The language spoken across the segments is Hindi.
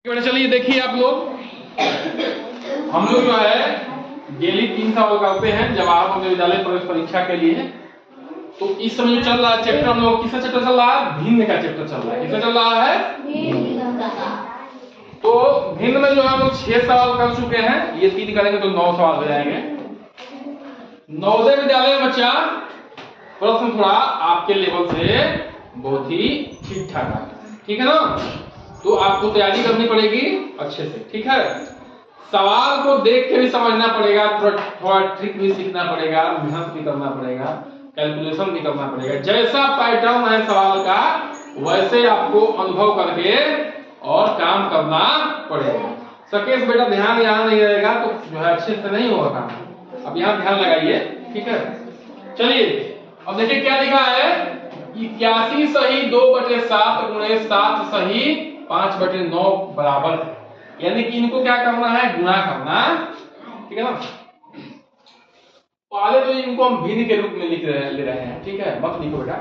चलिए देखिए आप लोग, हम लोग जो है डेली 3 सवाल करते हैं जवाहर नवोदय विद्यालय प्रवेश परीक्षा के लिए। तो इस समय जो चल रहा है चैप्टर, हम लोग किसका चैप्टर चल रहा है? भिन्न का चैप्टर चल रहा है। किसका चल रहा है? तो भिन्न में जो है हम लोग 6 सवाल कर चुके हैं, ये 3 करेंगे तो 9 सवाल हो जाएंगे। नवोदय विद्यालय में बच्चा प्रश्न थोड़ा आपके लेवल से बहुत ही ठीक ठाक है, ठीक है ना? तो आपको तैयारी करनी पड़ेगी अच्छे से, ठीक है? सवाल को देख के भी समझना पड़ेगा, थोड़ा ट्रिक भी सीखना पड़ेगा, मेहनत भी करना पड़ेगा, कैलकुलेशन भी करना पड़ेगा। जैसा पैटर्न है सवाल का वैसे आपको अनुभव करके और काम करना पड़ेगा। सकेश बेटा ध्यान यहाँ नहीं रहेगा तो जो है अच्छे से नहीं होगा काम। अब यहाँ ध्यान लगाइए, ठीक है? चलिए अब देखिए क्या लिखा है, 81 सही 2/7 गुणे 7 सही 5/9 बराबर है। यानी कि इनको क्या करना है? गुणा करना, ठीक है ना? पहले तो इनको हम भिन्न के रूप में ले रहे हैं, ठीक है? मत लिखो बेटा।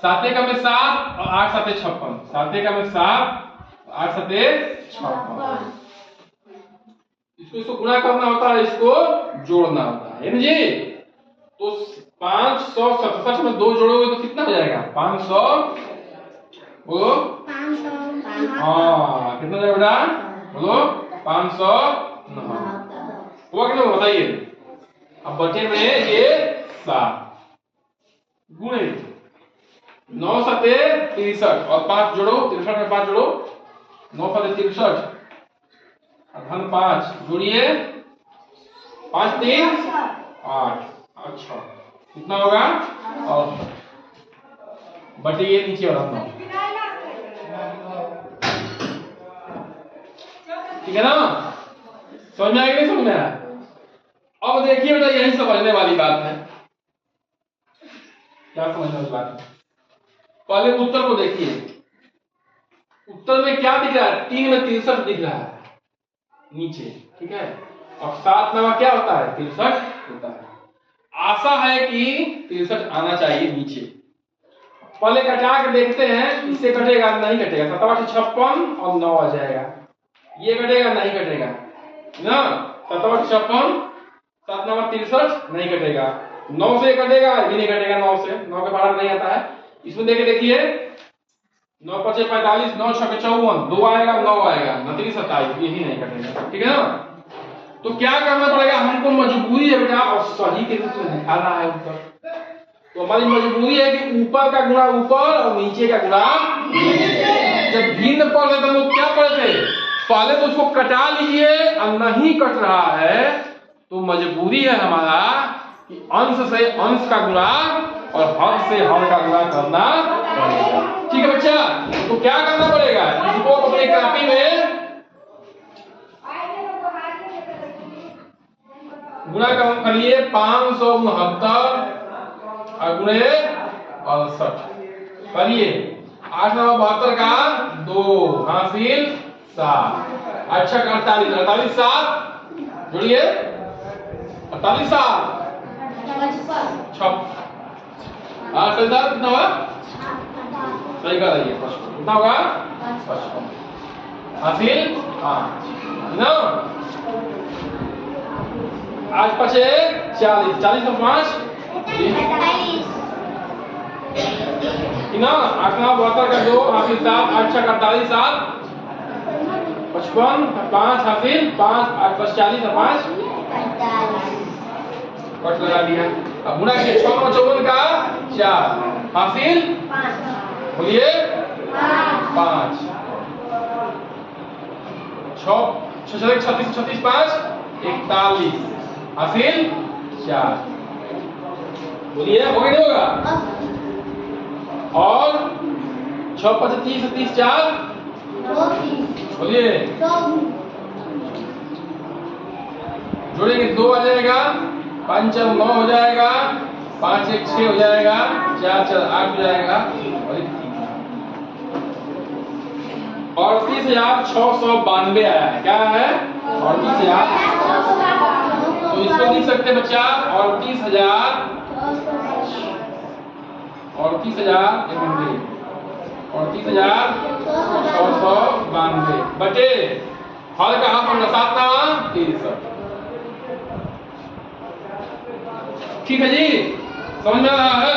7 का में 7 और 8 7 56, 7 का में 7 8 7 56। इसको गुणा करना होता है, इसको जोड़ना होता है, जी। तो 567 में 2 जोड़ोगे तो कितना हो जाएगा? 500 बोलो, 500। हाँ कितना जाएगा बेटा? बोलो 509 हुआ कि नहीं? बताइए। अब बटे में ये 7 गुणे 9 7 63 और 5 जोड़ो, 63 में 5 जोड़ो, 9 7 63 धन 5 जोड़िए, 5 3 8। अच्छा कितना होगा? और बटे ये नीचे वाला 9, ठीक है ना? समझ में आएगा नहीं समझ में आया? अब देखिए बेटा यही समझने वाली बात है। क्या समझने वाली बात है? पहले उत्तर को देखिए। उत्तर में क्या दिख रहा है? 3 में 63 दिख रहा है नीचे, ठीक है? और 7 में क्या होता है? 63 होता है। आशा है कि 63 आना चाहिए नीचे। पहले कटा के देखते हैं, इससे कटेगा नहीं कटेगा? 7 8 56 और 9 आ जाएगा। ये कटेगा नहीं कटेगा ना? 7 8 56 7 9 63 नहीं कटेगा। 9 से कटेगा? ये नहीं कटेगा। 9 से 9 के बाहर नहीं आता है। इसमें देखिए 9 5 45 9 6 54 2 आएगा, 9 आएगा, 9 3 27, ये ही नहीं कटेगा, ठीक है ना? तो क्या करना पड़ेगा? हमको मजबूरी है बेटा, और सही के रूप में दिखाना है ऊपर। तो हमारी मजबूरी है कि ऊपर का गुणा ऊपर और नीचे का गुणा नीचे। जब भिन्न पढ़ रहे थे लोग क्या पढ़ते? पहले तो उसको कटा लीजिए, और नहीं कट रहा है तो मजबूरी है हमारा कि अंश से अंश का गुणा और हर से हर का गुणा करना पड़ेगा, ठीक है बच्चा? तो क्या करना पड़ेगा? इसको अपनी कॉपी में गुणा करिए, 569 गुणे 68 करिए, 8 9 72 का 2 हासिल 7। अच्छा 48 48 7 जोड़िए, 48 7 56 8 7 कितना होगा? सही कर रही है, कितना होगा? 55 हासिल 5 ना? आज 5 40 40 में 5 ना? 8 9 72 का 2 हासिल 7 8 6 48 7 55 5 हासिल 5 8 5 40 5 कट लगा दिया। अब गुणा किए 6 9 54 का 4 हासिल 5, बोलिए 5 6 36 36 5 41 हासिल 4, बोलिए होगा नहीं होगा? और 6 5 30 30 4 बोलिए, जोड़ेंगे 2 आ जाएगा, 5 4 9 हो जाएगा, 5 1 6 हो जाएगा, 4 4 8 हो जाएगा, और 38,692 आया है। क्या है? 38,000। तो इसको लिख सकते हैं बच्चा 38,000 38,000 38,692 बटे हर का हाफ होगा 7 नवा 63। ठीक है जी, समझ में आ रहा है?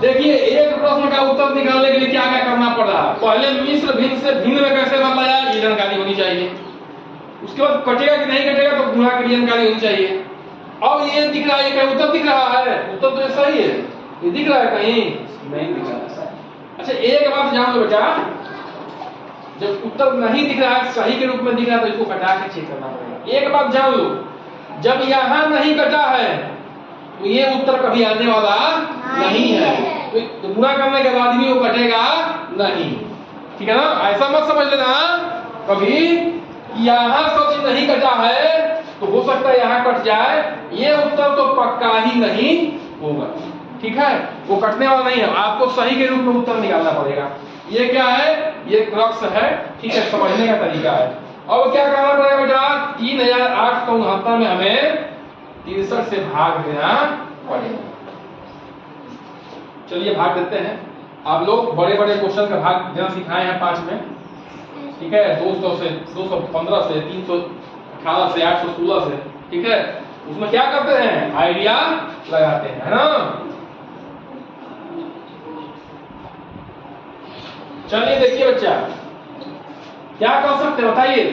देखिए एक प्रश्न का उत्तर निकालने के लिए क्या क्या करना पड़ रहा है। पहले मिश्र भिन्न से भिन्न में कैसे बदला जाए ये जानकारी होनी चाहिए। उसके बाद कटेगा कि नहीं कटेगा तो गुणा की जानकारी होनी चाहिए। अब ये दिख रहा है, क्या उत्तर दिख रहा है? उत्तर तो सही है, ये दिख रहा है कहीं नहीं दिख रहा है। अच्छा एक बात जान लो बेटा, जब उत्तर नहीं दिख रहा है सही के रूप में दिख रहा है तो इसको कटा के चेक करना पड़ेगा। एक बात जान लो, जब यहां नहीं कटा है तो ये उत्तर कभी आने वाला नहीं है, तो गुणा करने के बाद भी वो कटेगा नहीं। ठीक है ना? ऐसा मत समझ लेना कभी यहां सब नहीं कटा है तो हो सकता है यहां कट जाए, ये उत्तर तो पक्का ही नहीं होगा। ठीक है, वो कटने वाला नहीं है, आपको सही के रूप में उत्तर निकालना पड़ेगा। ये क्या है? ये क्रक्स है। ठीक है, समझने का तरीका है। अब क्या करना पड़ेगा बेटा? 3869 में हमें 63 से भाग देना पड़ेगा। चलिए भाग देते हैं। आप लोग बड़े बड़े क्वेश्चन का भाग देना सिखाए हैं 5 में। ठीक है, 200 से 215 से 318 से 816 से। ठीक है, उसमें क्या करते हैं? आइडिया लगाते हैं, है ना? चलिए देखिए बच्चा क्या कर सकते हैं बताइए।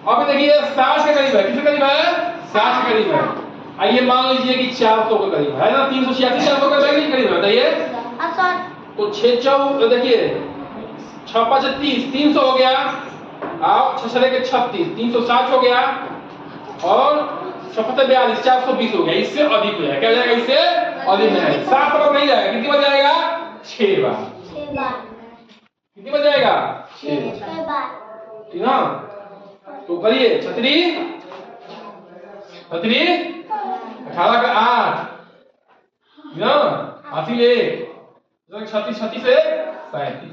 अब देखिए 60 के करीब है। किसके करीब है? 60 के करीब है। आइए मान लीजिए कि 400 के करीब है ना, 386 400 के करीब है। बताइए तो 6 4 देखिए 6 5 30 300 हो गया, आओ 6 के 36 360 हो गया और 6 42 420 हो गया। इससे अधिक हो जाएगा। क्या हो जाएगा? इससे अधिक नहीं, 7 बार नहीं जाएगा। कितनी बार जाएगा? 6 बार। कितनी बार जाएगा? 6 बार। ठीक ना? तो करिए 36 18 का 8 ना, हासिल 1 36 36 से 37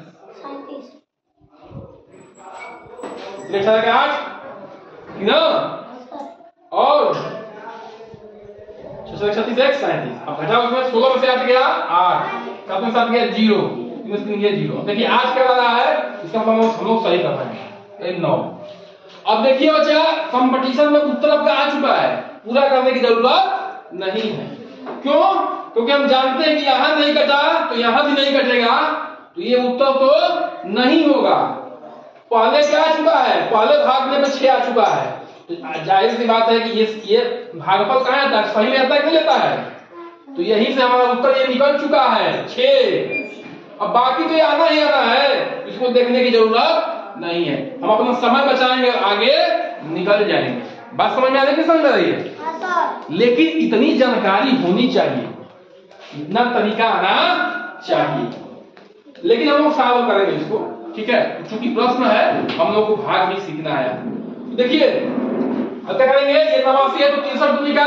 18 का 8 ना, और 36 36 37। अब घटा उसमें 16 में से 8 गया 8, 7 में 7 गया 0, 3 में ये 0। देखिए आज क्या रहा है, इसका मतलब हम लोग सही कर रहे हैं 9। अब देखिए बच्चा कंपटीशन में उत्तर आपका आ चुका है, पूरा करने की जरूरत नहीं है। क्यों? क्योंकि हम जानते हैं कि यहां नहीं कटा तो यहां भी नहीं कटेगा, तो ये उत्तर तो नहीं होगा। पहले क्या आ चुका है? पहले भागने में 6 आ चुका है, तो जाहिर सी बात है कि ये भागफल कहां आता है? सही में आता है कि लेता है? तो यहीं से हमारा उत्तर ये निकल चुका है 6। अब बाकी तो ये आना ही आना है, इसको देखने की जरूरत नहीं है। हम अपना समय बचाएंगे, आगे निकल जाएंगे। बात समझ में आ रही है? समझ में आ रही है? लेकिन इतनी जानकारी होनी चाहिए, इतना तरीका आना चाहिए। लेकिन हम लोग सॉल्व करेंगे इसको। ठीक है, चूंकि प्रश्न है हम लोग को भाग भी सीखना है। देखिए क्या करेंगे? ये 89 है तो 63 दूनी का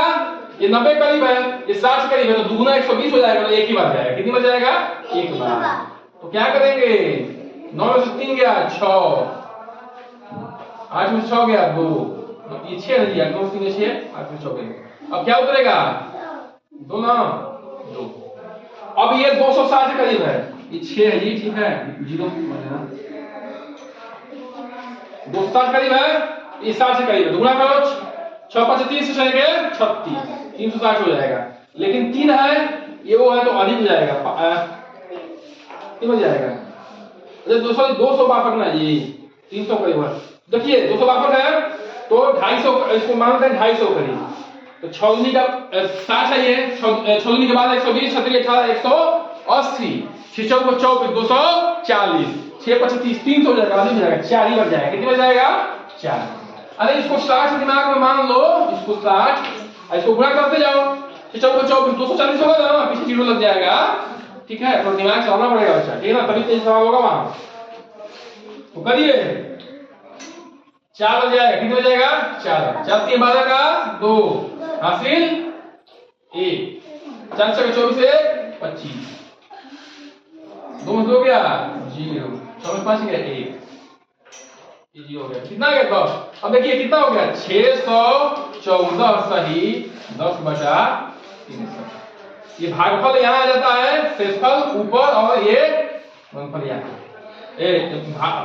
ये 90 करीब है, ये 60 करीब है, तो दुगुना 120 हो जाएगा, तो एक ही बार जाएगा। कितनी बार जाएगा? एक बार। तो क्या करेंगे? 9 में से 3 गया 6, 8 में 6 गया 2, ये 6 नहीं दिया, 9 3 6 8 में 6 गया। अब क्या उतरेगा? 2 ना 2। अब ये 260 करीब है, ये 6 है जी। ठीक है, 0 260 करीब है, ये 60 से करीब है, दुगुना करो 6 5 30 से चलेंगे 36 360 हो जाएगा। लेकिन 3 है ये वो है तो अधिक हो जाएगा, कितना हो जाएगा? 200 बाफक ना जी, 300 करीब है। देखिए 200 बाफक है तो 250, इसको मानते हैं 250 करीब। तो 6 दूनी का 60 है, ये 6 दूनी के बाद 120 36 18 180 6 चौक 24 240 6 25 30 300 हो जाएगा, अधिक हो जाएगा, 4 ही बच जाएगा। कितनी बच जाएगा? 4। अरे इसको 60 दिमाग में मान लो, इसको 60 इसको गुणा करते जाओ, 6 चौक 24 240 होगा ना, पीछे 0 लग जाएगा। ठीक है, तो दिमाग चलाना पड़ेगा बच्चा, ठीक है ना, तभी तेज सवाल होगा वहां। तो करिए 4 हो जाएगा। कितने हो जाएगा? 4 के 12 का 2 हासिल 1 4 से 24 से 25 2 में 2 गया 0 6 में 5 गया 1 ये 0 हो गया। कितना गया? 10। अब देखिए कितना हो गया? 614 सही 10/300। ये भागफल यहाँ आ जाता है, शेषफल ऊपर और ये गुणनफल यहाँ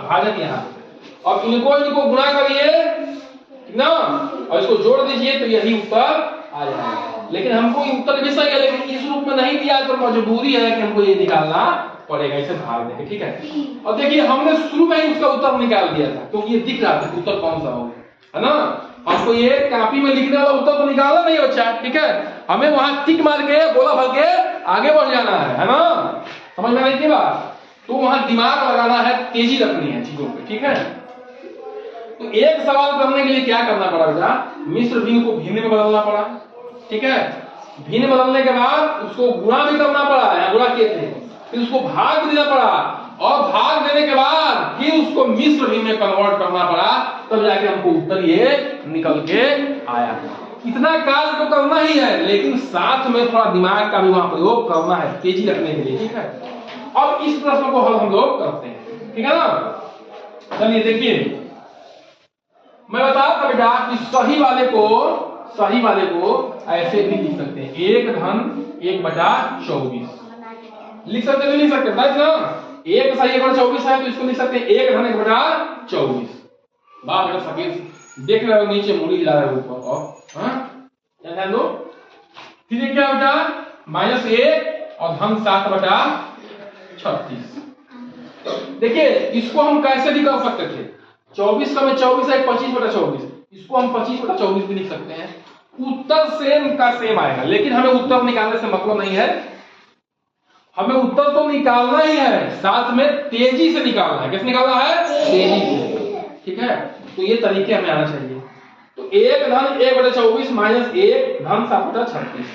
भाजक यहाँ, अब इनको गुणा करिए ना और इसको जोड़ दीजिए तो यही उत्तर आ जाएगा। लेकिन हमको ये उत्तर भी सही है, लेकिन इस रूप में नहीं दिया तो मजबूरी है कि हमको ये निकालना पड़ेगा, इसे भाग देंगे। ठीक है, और देखिए हमने शुरू में ही उसका उत्तर निकाल दिया था क्योंकि ये दिख रहा था उत्तर कौन सा होगा, है ना। हमको ये कॉपी में लिखने वाला उत्तर तो निकालना नहीं बच्चा, ठीक है, हमें वहां टिक मार के गोला भर के आगे बढ़ जाना है ना। समझ में आई थी बात? तो वहां दिमाग लगाना है, तेजी रखनी है चीजों पे, ठीक है। तो एक सवाल करने के लिए क्या करना पड़ा बेटा, मिश्र भिन्न को भिन्न में बदलना पड़ा, ठीक है। भिन्न बदलने के बाद उसको गुणा भी करना पड़ा, या गुणा किए थे, फिर उसको भाग भी देना पड़ा, और भाग देने के बाद फिर उसको मिश्र भिन्न में कन्वर्ट करना पड़ा, तब जाके हमको उत्तर ये निकल के आया। इतना कार्य तो करना ही है, लेकिन साथ में थोड़ा दिमाग का भी वहां प्रयोग करना है, तेजी रखने के लिए, ठीक है। अब इस प्रश्न को हल हम लोग करते हैं, ठीक है ना। चलिए देखिए, मैं बता था बेटा कि सही वाले को ऐसे भी लिख सकते हैं, 1/1/24 लिख सकते, नहीं लिख सकते बस ना। 1 सही 1/24 है तो इसको लिख सकते हैं 1/1/24। बात बेटा सफेद देख रहे हो, नीचे मुड़ी हिला रहे हो ऊपर, और हाँ ध्यान दो। फिर ये क्या बेटा, -1 और धन 7/36। देखिए इसको हम कैसे भी कर सकते थे, 24 का में 24 है 25/24, इसको हम 25/24 भी लिख सकते हैं। उत्तर सेम का सेम आएगा, लेकिन हमें उत्तर निकालने से मतलब नहीं है, हमें उत्तर तो निकालना ही है, साथ में तेजी से निकालना है। कैसे निकालना है? तेजी से, ठीक है। तो ये तरीके हमें आना चाहिए। तो 1/1/24 -1 धन 7/36।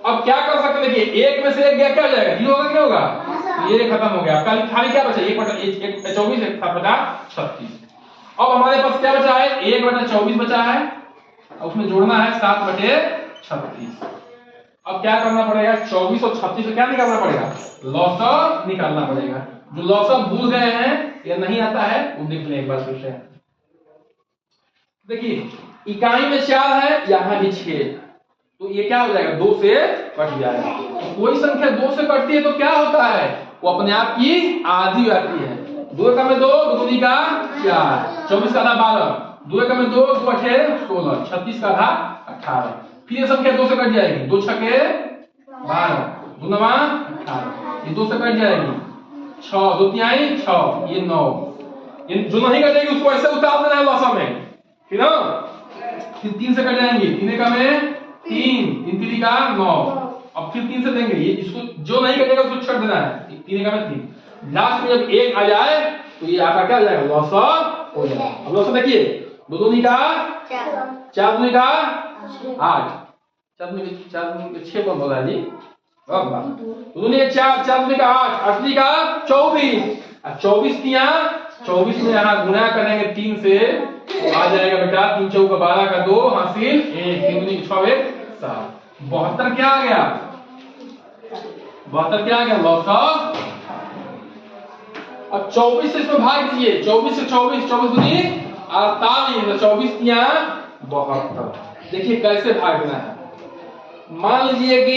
अब क्या कर सकते हैं, देखिए 1 में से 1 गया, क्या हो जाएगा, 0 होगा, क्या होगा, ये खत्म हो गया। खाली क्या बचा, 1/24 7/36। अब हमारे पास क्या बचा है, 1/24 बचा है, उसमें जोड़ना है 7/36। अब क्या करना पड़ेगा, 24 और 36 से क्या निकालना पड़ेगा, लॉसअ निकालना पड़ेगा। जो लॉसअ भूल गए हैं या नहीं आता है वो देख लें एक बार फिर से। देखिए इकाई में 4 है, यहाँ भी 6, तो ये क्या हो जाएगा, 2 से कट जाएगा। कोई संख्या 2 से कटती है तो क्या होता है, वो अपने आप की आधी हो जाती है। 2 का में 2, 2 का 4, 24 का आधा 12, 2 का में 2, 2 8 16, 36 का आधा 18। फिर ये संख्या 2 से कट जाएगी, 2 छके 12, 2 9 18, ये 2 से कट जाएगी, 6 2 तिहाई 6, ये 9। ये जो नहीं कटेगी उसको ऐसे उतार देना है लॉसा में, ठीक ना। फिर 3 से कट जाएंगे, 3 का में 3, 3 3 का 9, अब फिर 3 से देंगे, ये इसको जो नहीं कटेगा उसको छोड़ देना है, 3 का में 3। लास्ट में जब 1 आ जाए तो ये आपका क्या हो जाएगा, लॉसा हो जाएगा। अब लॉसा देखिए, 2 2 का 4, 4 2 का 8, 4 2 के 6 कौन बोला जी, अब 2 2 का 4, 4 2 का 8, 8 2 का 24, और 24 दिया, 24 में यहाँ गुणा करेंगे 3 से तो आ जाएगा बेटा 3 4 का 12 का 2 हासिल 1, 3 2 6 1 7, 72 क्या आ गया, 72 क्या आ गया, लॉसा। अब 24 से इसमें भाग दीजिए, 24 से 24, 24 दूनी 48, 24 दिया 72। देखिए कैसे भागना है, मान लीजिए कि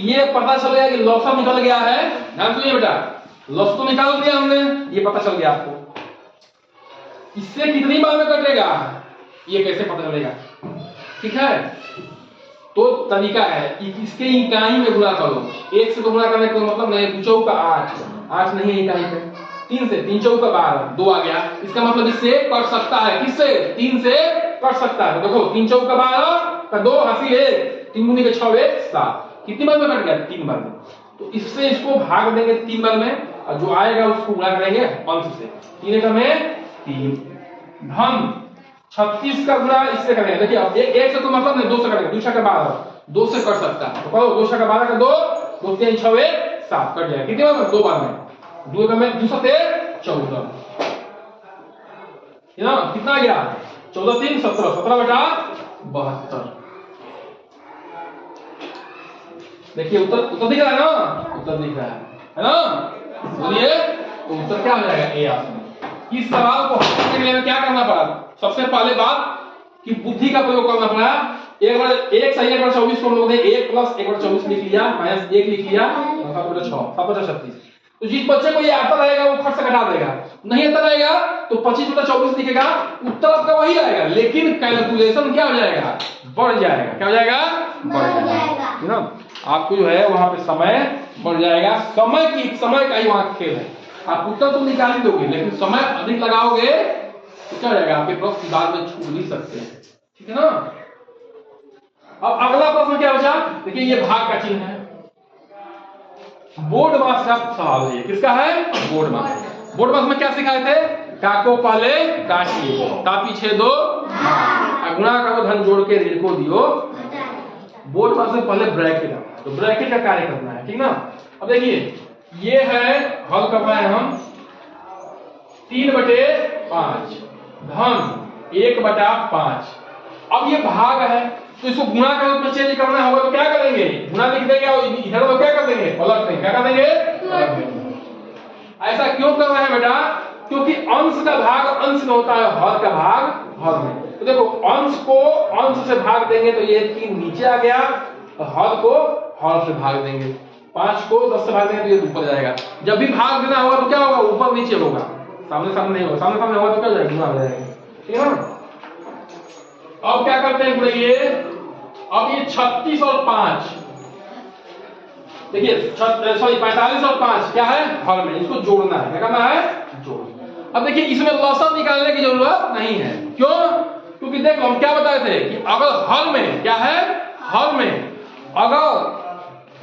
ये पता चल गया कि लॉसा निकल गया है, ध्यान सुनिए बेटा, लॉस तो निकाल दिया हमने, ये पता चल गया आपको। इससे कितनी बार में कटेगा ये कैसे पता चलेगा, ठीक है। तो तरीका है, इसके इकाई में गुणा करो, 1 से तो गुणा करने का मतलब नहीं, 2 चौका 8 नहीं है इकाई पे, 3 से 3 चौका 12, 2 आ गया, इसका मतलब इससे कट सकता है, किससे, 3 से कट सकता है। तो देखो 3 चौका 12 का 2 हासिल 1, 3 दूनी के 6 1 7, कितनी बार में कट गया, 3 बार में। तो इससे इसको भाग देंगे 3 बार में, और जो आएगा उसको गुणा करेंगे अंश से, 3 का में 3, धन 36 का गुणा इससे करेंगे। देखिए अब 1 से तो मतलब नहीं, 2 से करेंगे, 2 6 का 12, 2 से कट सकता है, तो करो 2 6 का 12 का 2, 2 3 6 1 7 कट जाएगा, कितनी बार में, 2 बार में, 2 का में 2 7 14, है ना, कितना आ गया, 14 3 17, 17 बटा 72। देखिए उत्तर दिख रहा है ना, उत्तर दिख रहा है ना, बोलिए। तो उत्तर क्या हो जाएगा, ए ऑप्शन। इस सवाल को हल करने के लिए क्या करना पड़ा, सबसे पहले बात कि बुद्धि का प्रयोग करना पड़ा। 1 सही 1/24 को हम लोग ने 1 + 1/24 लिख लिया, -1 लिख लिया, 7/6 7/36। तो जिस बच्चे को ये आता रहेगा वो फट से घटा देगा, नहीं आता रहेगा तो 25 बटा 24 दिखेगा, उत्तर आपका वही आएगा, लेकिन कैलकुलेशन क्या हो जाएगा, बढ़ जाएगा। क्या हो जाएगा, बढ़ जाएगा, है ना। आपको जो है वहां पे समय बढ़ जाएगा, समय का ही वहां खेल है। आप उत्तर तो निकाल ही दोगे, लेकिन समय अधिक लगाओगे तो क्या हो जाएगा, आपके प्रश्न बाद में छूट भी सकते हैं, ठीक है ना। अब अगला प्रश्न क्या बचा, देखिए ये भाग का चिन्ह है, बोर्ड मास का सवाल है। किसका है, बोर्ड मास। बोर्ड मास में क्या सिखाए थे, काको पहले काटिए, ता पीछे दो, गुणा करो धन जोड़ के ऋण को दियो। बोर्ड मास में पहले ब्रैकेट आता है, तो ब्रैकेट का कार्य करना है, ठीक ना। अब देखिए ये है, हल कर रहे हैं हम 3/5 धन 1/5। अब ये भाग है तो इसको गुणा का रूप में चेंज करना होगा, तो क्या करेंगे, गुणा लिख देंगे और इधर को क्या कर देंगे, पलट देंगे। क्या कर देंगे, पलट देंगे। ऐसा क्यों कर रहे हैं बेटा, क्योंकि अंश का भाग अंश में होता है, हर का भाग हर में। तो देखो अंश को अंश से भाग देंगे तो ये 3 नीचे आ गया, और हर को हर से भाग देंगे, 5 को 10 से भाग देंगे तो ये ऊपर जाएगा। जब भी भाग देना होगा तो क्या होगा, ऊपर नीचे होगा, सामने सामने नहीं होगा, सामने सामने होगा तो क्या हो जाएगा, गुणा हो जाएगा, ठीक है ना। अब क्या करते हैं ये, अब ये 36 और 5, देखिए सॉरी 45 और 5 क्या है, हर में, इसको जोड़ना है। क्या करना है, जोड़। अब देखिए इसमें लॉसन निकालने की जरूरत नहीं है, क्यों, क्योंकि देखो हम क्या बताए थे कि अगर हर में क्या है, हर में अगर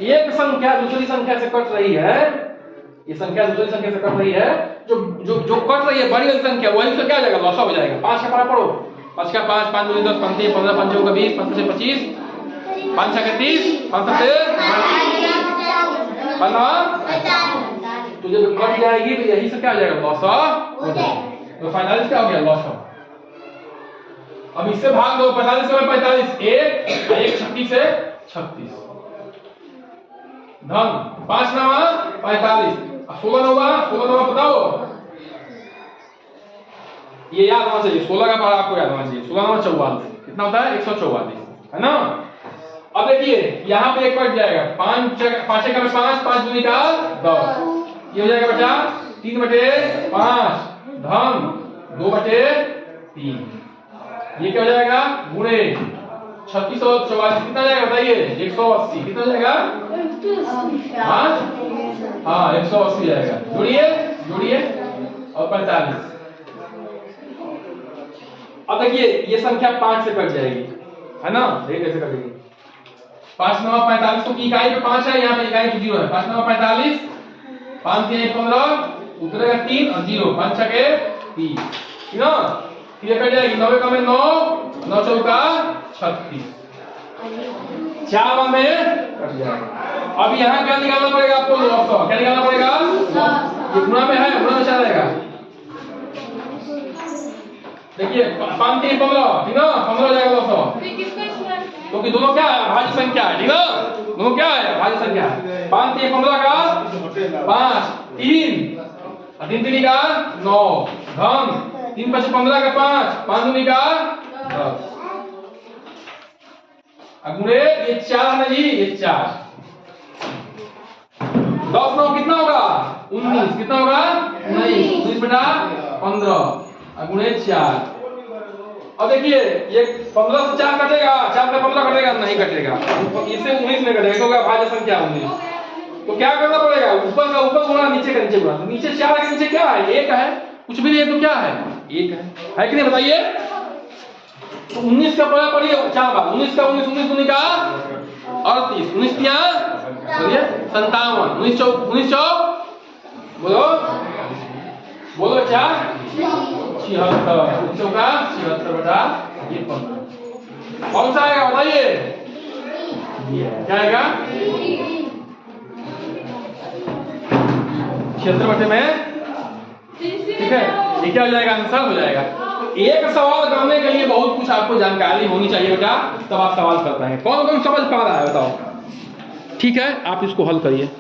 एक संख्या दूसरी संख्या से कट रही है, ये संख्या दूसरी संख्या से कट रही है, जो जो जो कट रही है बड़ी वाली संख्या, वही से क्या हो जाएगा, लॉसा हो जाएगा। 5 का पढ़ा पढ़ो, 5 का 5, 5 दूनी 10, 15, 15 पंचों का 20, 15 से 25, 5 6 30, 5 7 15, तो जब कट जाएगी तो यही से क्या हो जाएगा, लॉसा हो जाएगा। तो 45 क्या हो गया, लॉसा। अब इससे भाग दो, 45 से 45, 1 36 से 36 धन 5 9 45, 16 9 बताओ, ये याद होना चाहिए, 16 का पारा आपको याद होना चाहिए, 16 9 44 कितना होता है, 144, है ना। अब देखिए यहाँ पे एक कट जाएगा, 5 का 5, 5 दूनी का 10, ये हो जाएगा बच्चा 3/5 धन 2/3, ये क्या हो जाएगा, गुणे 36 और 44 कितना जाएगा बताइए, 180, कितना जाएगा, हाँ 180 जाएगा, जोड़िए और 45। अब देखिए ये संख्या 5 से कट जाएगी, है ना, देखिए कैसे कटेगी, 5 9 45, तो इकाई पे 5 है, यहाँ पे इकाई पे 0 है, 5 9 45, 5 3 15, उतरेगा 3 और 0, 5 6 30, ठीक ना। ये कट जाएगी, 9 का में 9, 9 चौका 36, 4 में कट जाएगा। अब यहाँ क्या निकालना पड़ेगा आपको, लॉस। क्या निकालना पड़ेगा, ये गुणा में है, गुणा में चला जाएगा। देखिए 5 3 15, ठीक ना, 15 हो जाएगा 200, क्योंकि दोनों क्या है, भाज्य संख्या है, ठीक ना, दोनों क्या है, भाज्य संख्या है। 5 3 15 का 5, 3 3 3 का 9 धन 3 5 15 का 5, 5 दूनी का 10, गुणे ये 4 है ना जी, ये 4, 10 9 कितना होगा, 19, कितना होगा, 19 बटा 15 गुणे 4। अब देखिए ये 15 से 4 कटेगा, 4 से 15 कटेगा, नहीं कटेगा, इससे 19 में कटेगा, क्योंकि भाज्य संख्या 19। तो क्या करना पड़ेगा, ऊपर का ऊपर गुणा, नीचे का नीचे गुणा। तो नीचे 4 के नीचे क्या है, 1 है, कुछ भी नहीं है तो क्या है, 1 है कि नहीं बताइए। तो 19 का पढ़ा पढ़िए 4 बार, 19 का 19, 19 दूनी का 38, 19 तिया बोलिए 57, 19 चौक बोलो बोलो 4 76, चौका 76 बटा ये 15, कौन सा आएगा बताइए, क्या आएगा, 76 बटे में, ठीक है, ये क्या हो जाएगा, आंसर हो जाएगा। एक सवाल करने के लिए बहुत कुछ आपको जानकारी होनी चाहिए बेटा, तब आप सवाल करते हैं। कौन कौन समझ पा रहा है बताओ, ठीक है, आप इसको हल करिए।